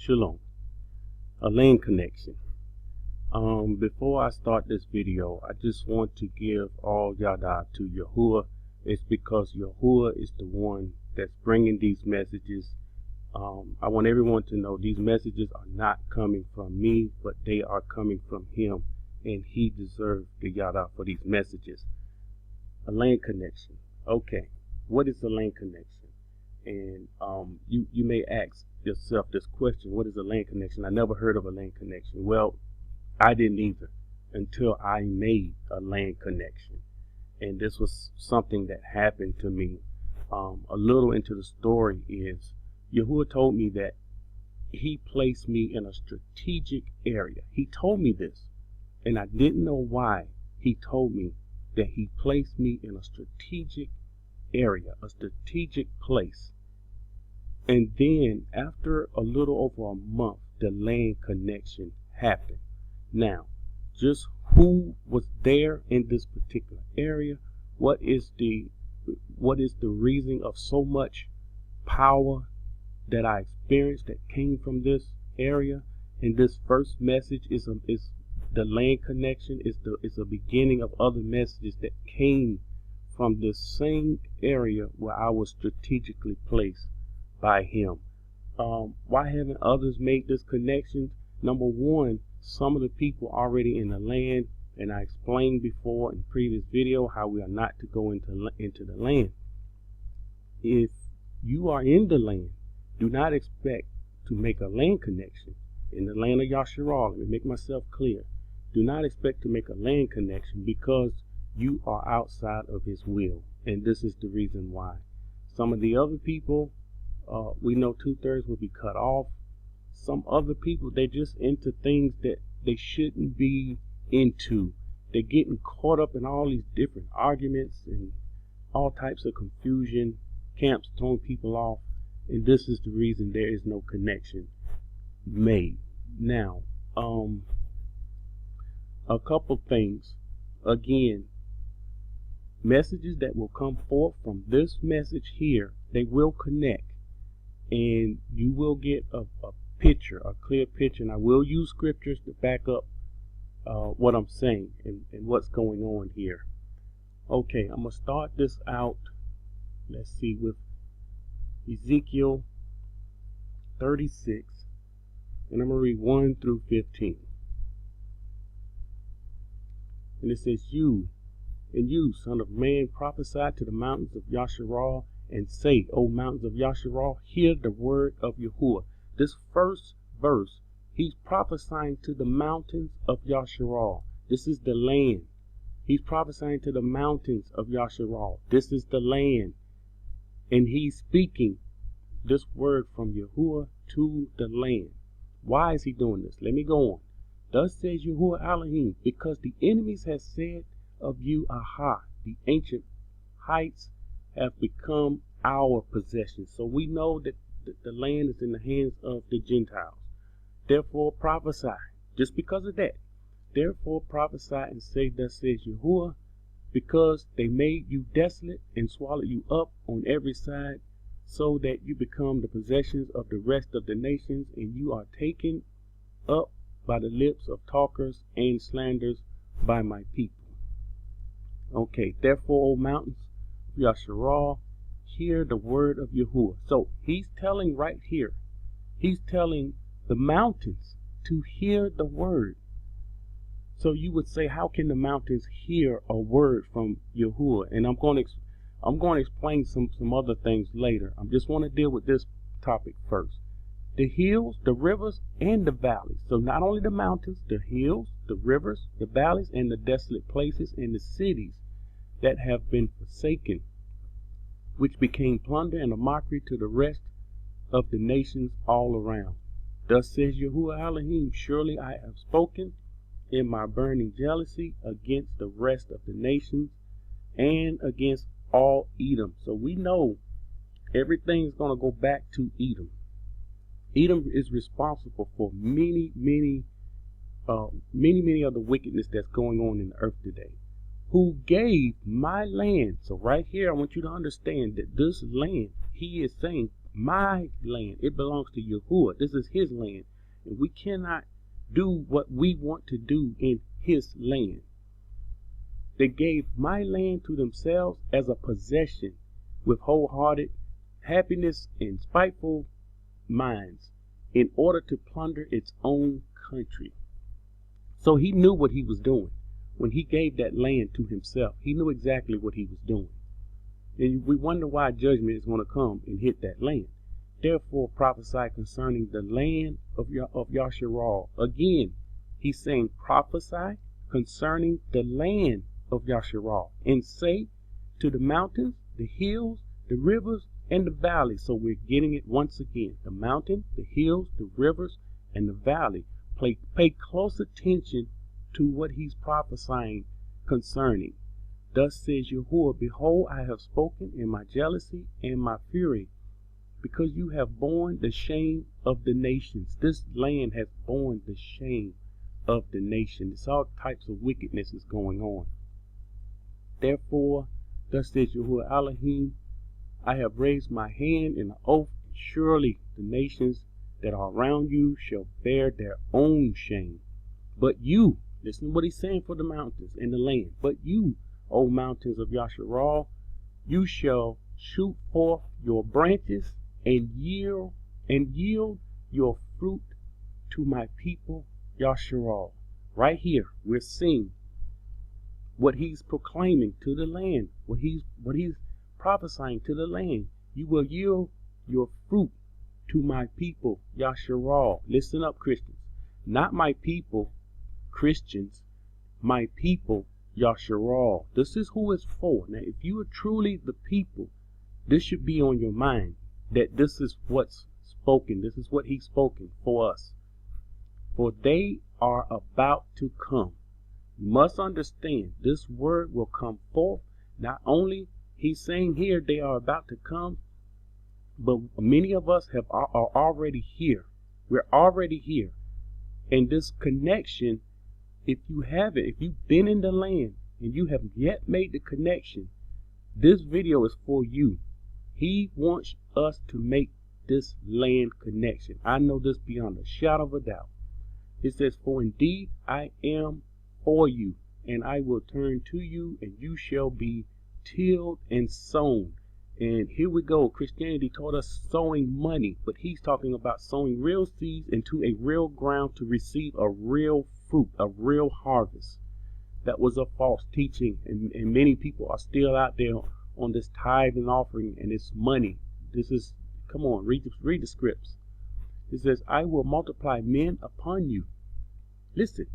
Shalom, a land connection. Before I start this video, I just want to give all yada to Yahuwah. It's because Yahuwah is the one that's bringing these messages. I want everyone to know these messages are not coming from me, but they are coming from him, and he deserves the yada for these messages. A land connection. Okay, what is a land connection? And you may ask yourself this question: what is a land connection? I never heard of a land connection. Well, I didn't either until I made a land connection, and this was something that happened to me. A little into the story is Yahuwah told me that he placed me in a strategic area. He told me this, and I didn't know why. He told me that he placed me in a strategic area, a strategic place. And then after a little over a month, the land connection happened. Now, just who was there in this particular area? What is the reason of so much power that I experienced that came from this area? And this first message is the land connection is a beginning of other messages that came from the same area where I was strategically placed by him. Why haven't others made this connection? Number one, some of the people already in the land, and I explained before in previous video how we are not to go into the land. If you are in the land, do not expect to make a land connection in the land of Yasharal. Let me make myself clear. Do not expect to make a land connection because you are outside of his will, and this is the reason why. Some of the other people, we know 2/3 will be cut off. Some other people, they're just into things that they shouldn't be into. They're getting caught up in all these different arguments and all types of confusion, camps throwing people off, and this is the reason there is no connection made. Now, a couple things. Again, messages that will come forth from this message here, they will connect, and you will get a picture, a clear picture, and I will use scriptures to back up what I'm saying and what's going on here. Okay, I'm going to start this out, let's see, with Ezekiel 36, and I'm going to read 1 through 15. And it says, You, son of man, prophesy to the mountains of Yasharal, and say, O mountains of Yasharal, hear the word of Yahuwah. This first verse, he's prophesying to the mountains of Yasharal. This is the land. He's prophesying to the mountains of Yasharal. This is the land. And he's speaking this word from Yahuwah to the land. Why is he doing this? Let me go on. Thus says Yahuwah Elohim, because the enemies have said of you, Aha, the ancient heights have become our possession. So we know that the land is in the hands of the Gentiles. Therefore prophesy, just because of that. Therefore prophesy and say, thus says Yahuwah, because they made you desolate and swallowed you up on every side, so that you become the possessions of the rest of the nations, and you are taken up by the lips of talkers and slanders by my people. Okay, therefore, O mountains of Yasharal, hear the word of Yahuwah. So he's telling right here, he's telling the mountains to hear the word. So you would say, how can the mountains hear a word from Yahuwah? And I'm going to explain some other things later. I just want to deal with this topic first. The hills, the rivers, and the valleys. So not only the mountains, the hills, the rivers, the valleys, and the desolate places, and the cities that have been forsaken, which became plunder and a mockery to the rest of the nations all around. Thus says Yahuwah Elohim, surely I have spoken in my burning jealousy against the rest of the nations and against all Edom. So we know everything's going to go back to Edom. Edom is responsible for many of the wickedness that's going on in the earth today. Who gave my land? So right here, I want you to understand that this land, he is saying, my land. It belongs to Yahuwah. This is his land. And we cannot do what we want to do in his land. They gave my land to themselves as a possession with wholehearted happiness and spiteful minds in order to plunder its own country. So he knew what he was doing. When he gave that land to himself, he knew exactly what he was doing. And we wonder why judgment is going to come and hit that land. Therefore prophesy concerning the land of Yasharal. Again, he's saying prophesy concerning the land of Yasharal. And say to the mountains, the hills, the rivers, and the valleys. So we're getting it once again. The mountain, the hills, the rivers, and the valley. Pay close attention to what he's prophesying concerning. Thus says Yahuwah, behold, I have spoken in my jealousy and my fury, because you have borne the shame of the nations. This land has borne the shame of the nation. It's all types of wickedness is going on. Therefore, thus says Yahuwah Elohim, I have raised my hand in an oath, and surely the nations that are around you shall bear their own shame. But you, listen to what he's saying for the mountains and the land. But you, O mountains of Yasharal, you shall shoot forth your branches and yield your fruit to my people Yasharal. Right here, we're seeing what he's proclaiming to the land, what he's prophesying to the land. You will yield your fruit to my people Yasharal. Listen up, Christians. Not my people, Christians, my people Yasharal. This is who it's for. Now, if you are truly the people, this should be on your mind, that this is what's spoken. This is what he's spoken for us. For they are about to come. You must understand, this word will come forth. Not only he's saying here they are about to come, but many of us are already here. We're already here. And this connection, if you haven't, if you've been in the land and you have yet made the connection, this video is for you. He wants us to make this land connection. I know this beyond a shadow of a doubt. It says, for indeed I am for you, and I will turn to you, and you shall be tilled and sown. And here we go. Christianity taught us sowing money, but he's talking about sowing real seeds into a real ground to receive a real fruit, a real harvest. That was a false teaching, and many people are still out there on this tithe and offering, and it's money. This is, come on, read the scripts. It says, I will multiply men upon you. Listen,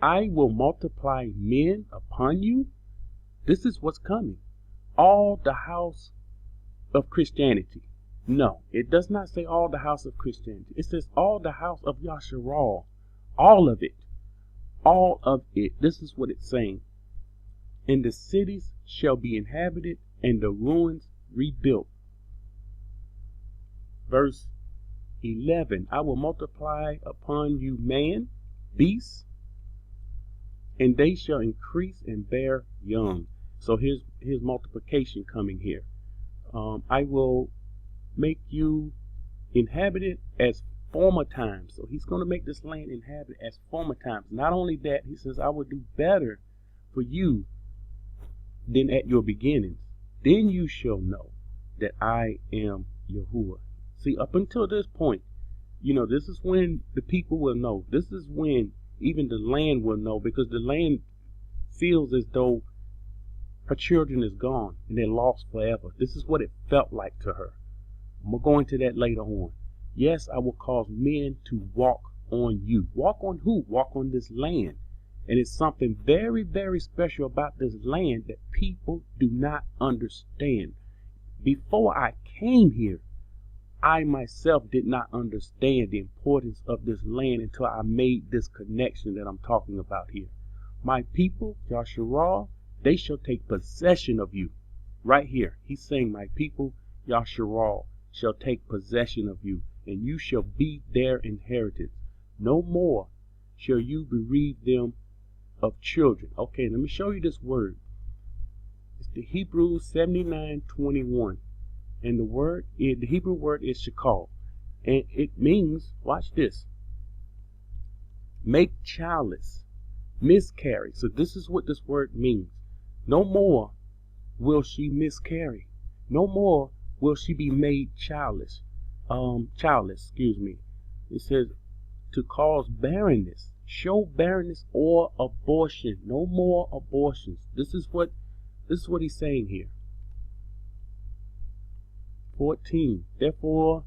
I will multiply men upon you. This is what's coming. All the house of Christianity. No, it does not say all the house of Christianity. It says all the house of Yasharal. All of it. All of it. This is what it's saying. And the cities shall be inhabited, and the ruins rebuilt. Verse 11. I will multiply upon you man, beasts, and they shall increase and bear young. So here's multiplication coming here. I will make you inhabited as former times. So he's going to make this land inhabited as former times. Not only that, he says, I will do better for you than at your beginnings. Then you shall know that I am Yahuwah. See, up until this point, this is when the people will know. This is when even the land will know, because the land feels as though her children is gone and they're lost forever. This is what it felt like to her. I'm going to go into that later on. Yes, I will cause men to walk on you. Walk on who? Walk on this land. And it's something very, very special about this land that people do not understand. Before I came here, I myself did not understand the importance of this land until I made this connection that I'm talking about here. My people, Yasharal, they shall take possession of you. Right here, he's saying, my people, Yasharal, shall take possession of you, and you shall be their inheritance. No more shall you bereave them of children. Okay, let me show you this word. It's the Hebrews 79:21. And the Hebrew word is shakal. And it means, watch this, make childless, miscarry. So this is what this word means. No more will she miscarry. No more will she be made childless. Excuse me. It says to cause barrenness, show barrenness or abortion. No more abortions. This is what he's saying here. 14. Therefore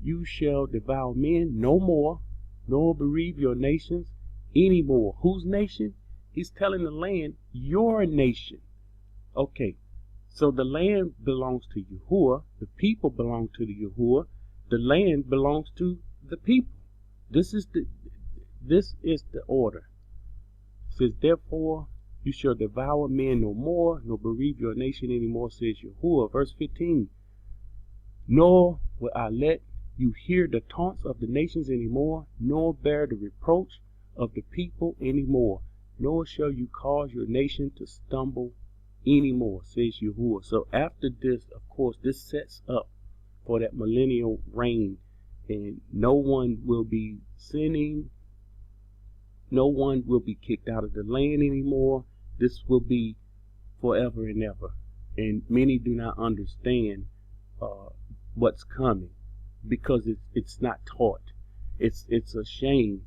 you shall devour men no more, nor bereave your nations any more. Whose nation? He's telling the land, your nation. Okay, so the land belongs to Yahuwah, the people belong to the Yahuwah, the land belongs to the people. This is the order. It says, therefore you shall devour men no more, nor bereave your nation any more, says Yahuwah. Verse 15. Nor will I let you hear the taunts of the nations any more, nor bear the reproach of the people any more, nor shall you cause your nation to stumble anymore, says Yahuwah. So after this, of course, this sets up for that millennial reign, and no one will be sinning, no one will be kicked out of the land anymore. This will be forever and ever. And many do not understand what's coming because it's not taught. It's a shame.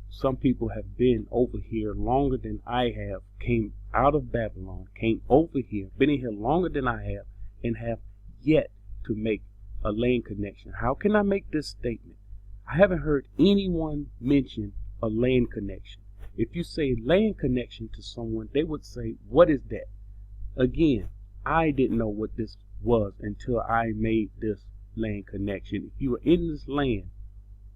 Some people have been over here longer than I have, came out of Babylon, came over here, been in here longer than I have, and have yet to make a land connection. How can I make this statement? I haven't heard anyone mention a land connection. If you say land connection to someone, they would say, what is that? Again, I didn't know what this was until I made this land connection. If you are in this land,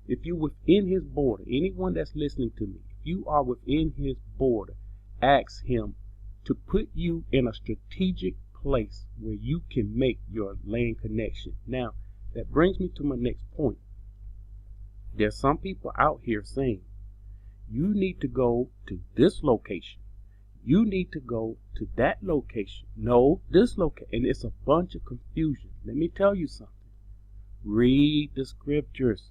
if you're within his border, anyone that's listening to me, if you are within his border, ask him to put you in a strategic place where you can make your land connection. Now, that brings me to my next point. There's some people out here saying, you need to go to this location. You need to go to that location. No, this location. And it's a bunch of confusion. Let me tell you something. Read the scriptures.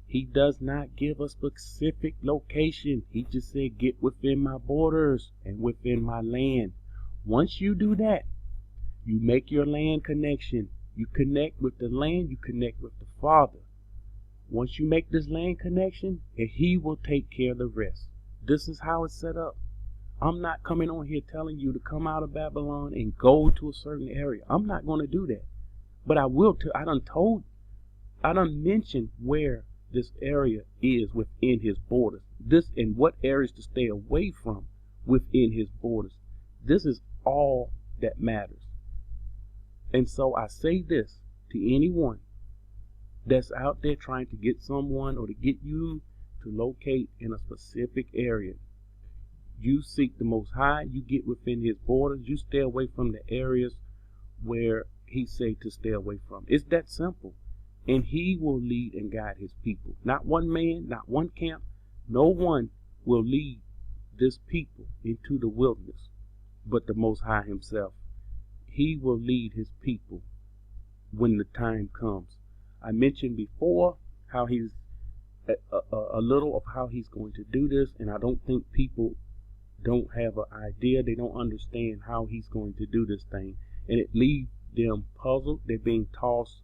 He does not give a specific location. He just said, get within my borders and within my land. Once you do that, you make your land connection. You connect with the land. You connect with the Father. Once you make this land connection, and he will take care of the rest. This is how it's set up. I'm not coming on here telling you to come out of Babylon and go to a certain area. I'm not going to do that. But I will. I done mentioned where this area is within his borders. This and what areas to stay away from within his borders. This is all that matters. And so I say this to anyone that's out there trying to get someone or to get you to locate in a specific area. You seek the Most High, you get within his borders, you stay away from the areas where he say to stay away from. It's that simple. And he will lead and guide his people. Not one man, not one camp. No one will lead this people into the wilderness but the Most High himself. He will lead his people when the time comes. I mentioned before how he's a little of how he's going to do this, and I don't think people don't have an idea. They don't understand how he's going to do this thing, and it leaves them puzzled. They're being tossed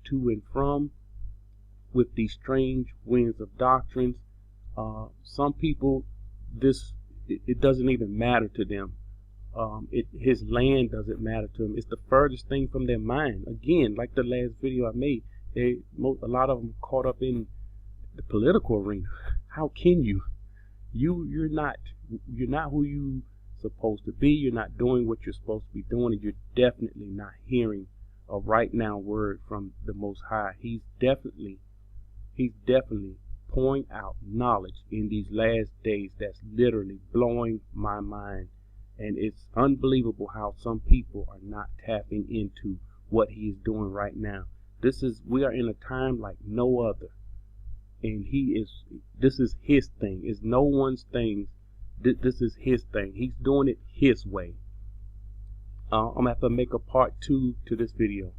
to and from with these strange winds of doctrines. Some people, it doesn't even matter to them. His land doesn't matter to them. It's the furthest thing from their mind. Again, like the last video I made, a lot of them caught up in the political arena. How can you? You're not who you supposed to be. You're not doing what you're supposed to be doing, and you're definitely not hearing a right now word from the Most High. He's definitely pouring out knowledge in these last days that's literally blowing my mind. And it's unbelievable how some people are not tapping into what he is doing right now. We are in a time like no other. And this is his thing. It's no one's thing. This is his thing. He's doing it his way. I'm going to have to make a part 2 to this video.